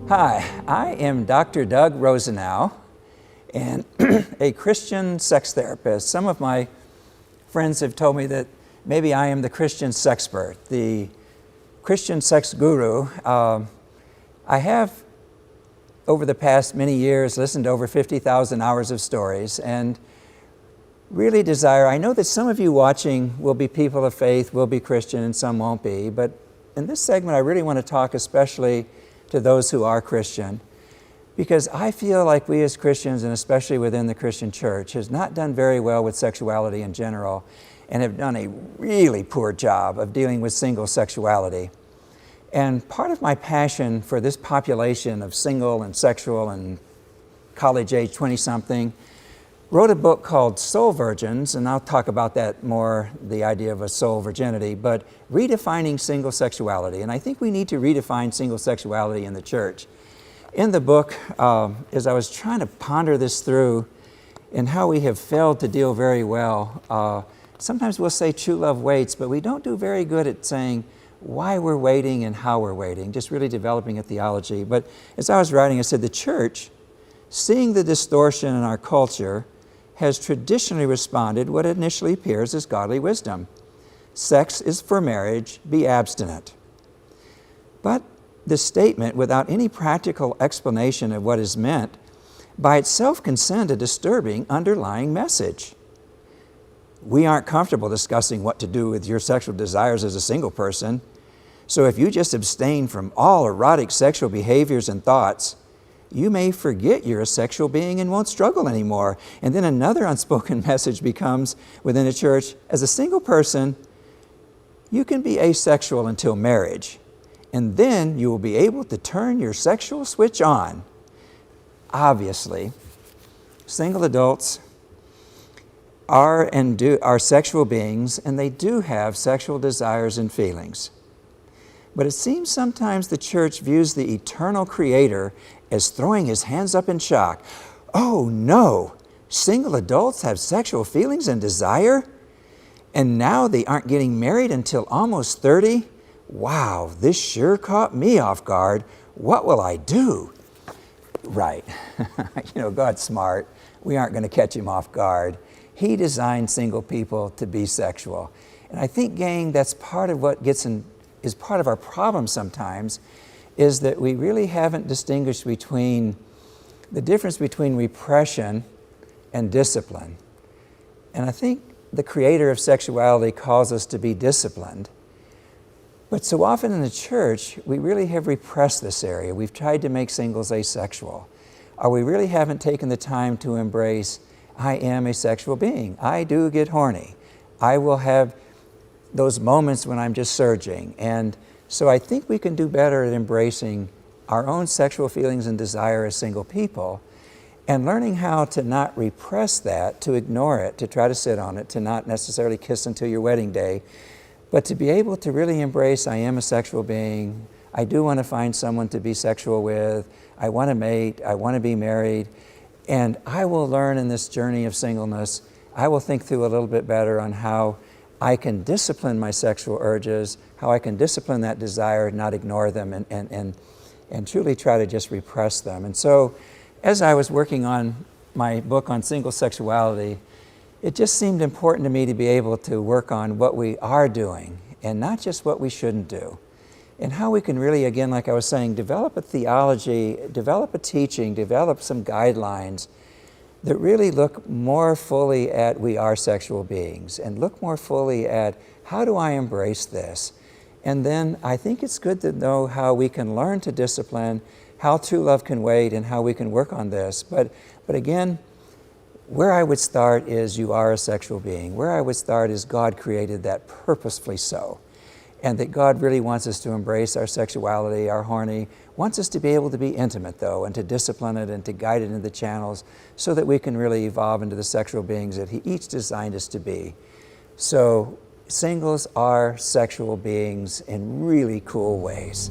Hi, I am Dr. Doug Rosenau and a Christian sex therapist. Some of my friends have told me that maybe I am the Christian Sexpert, the Christian sex guru. I have, over the past many years, listened to over 50,000 hours of stories and really desire, I know that some of you watching will be people of faith, will be Christian, and some won't be, but in this segment I really want to talk especially to those who are Christian, because I feel like we as Christians, and especially within the Christian church, has not done very well with sexuality in general and have done a really poor job of dealing with single sexuality. And part of my passion for this population of single and sexual and college-age 20-something wrote a book called Soul Virgins, and I'll talk about that more, the idea of a soul virginity, but redefining single sexuality. And I think we need to redefine single sexuality in the church. In the book, as I was trying to ponder this through and how we have failed to deal very well, sometimes we'll say true love waits, but we don't do very good at saying why we're waiting and how we're waiting, just really developing a theology. But as I was writing, I said the church, seeing the distortion in our culture, has traditionally responded what initially appears as godly wisdom. Sex is for marriage, be abstinent. But the statement, without any practical explanation of what is meant, by itself can send a disturbing underlying message. We aren't comfortable discussing what to do with your sexual desires as a single person, so if you just abstain from all erotic sexual behaviors and thoughts, you may forget you're a sexual being and won't struggle anymore. And then another unspoken message becomes within the church, as a single person, you can be asexual until marriage, and then you will be able to turn your sexual switch on. Obviously, single adults are sexual beings, and they do have sexual desires and feelings. But it seems sometimes the church views the eternal Creator as throwing his hands up in shock. Oh no, single adults have sexual feelings and desire? And now they aren't getting married until almost 30? Wow, this sure caught me off guard. What will I do? Right, God's smart. We aren't going to catch him off guard. He designed single people to be sexual. And I think, gang, that's part of what is part of our problem sometimes, is that we really haven't distinguished between the difference between repression and discipline. And I think the Creator of sexuality calls us to be disciplined. But so often in the church, we really have repressed this area. We've tried to make singles asexual. Or we really haven't taken the time to embrace, I am a sexual being. I do get horny. I will have those moments when I'm just surging. And so I think we can do better at embracing our own sexual feelings and desire as single people and learning how to not repress that, to ignore it, to try to sit on it, to not necessarily kiss until your wedding day, but to be able to really embrace, I am a sexual being. I do want to find someone to be sexual with. I want to mate. I want to be married. And I will learn in this journey of singleness, I will think through a little bit better on how I can discipline my sexual urges, how I can discipline that desire, not ignore them, and truly try to just repress them. And so as I was working on my book on single sexuality, it just seemed important to me to be able to work on what we are doing and not just what we shouldn't do. And how we can really, again, like I was saying, develop a theology, develop a teaching, develop some guidelines that really look more fully at we are sexual beings and look more fully at how do I embrace this? And then I think it's good to know how we can learn to discipline, how true love can wait, and how we can work on this. But again, where I would start is you are a sexual being. Where I would start is God created that purposefully so. And that God really wants us to embrace our sexuality, our horny, wants us to be able to be intimate though, and to discipline it and to guide it into the channels so that we can really evolve into the sexual beings that He each designed us to be. So singles are sexual beings in really cool ways.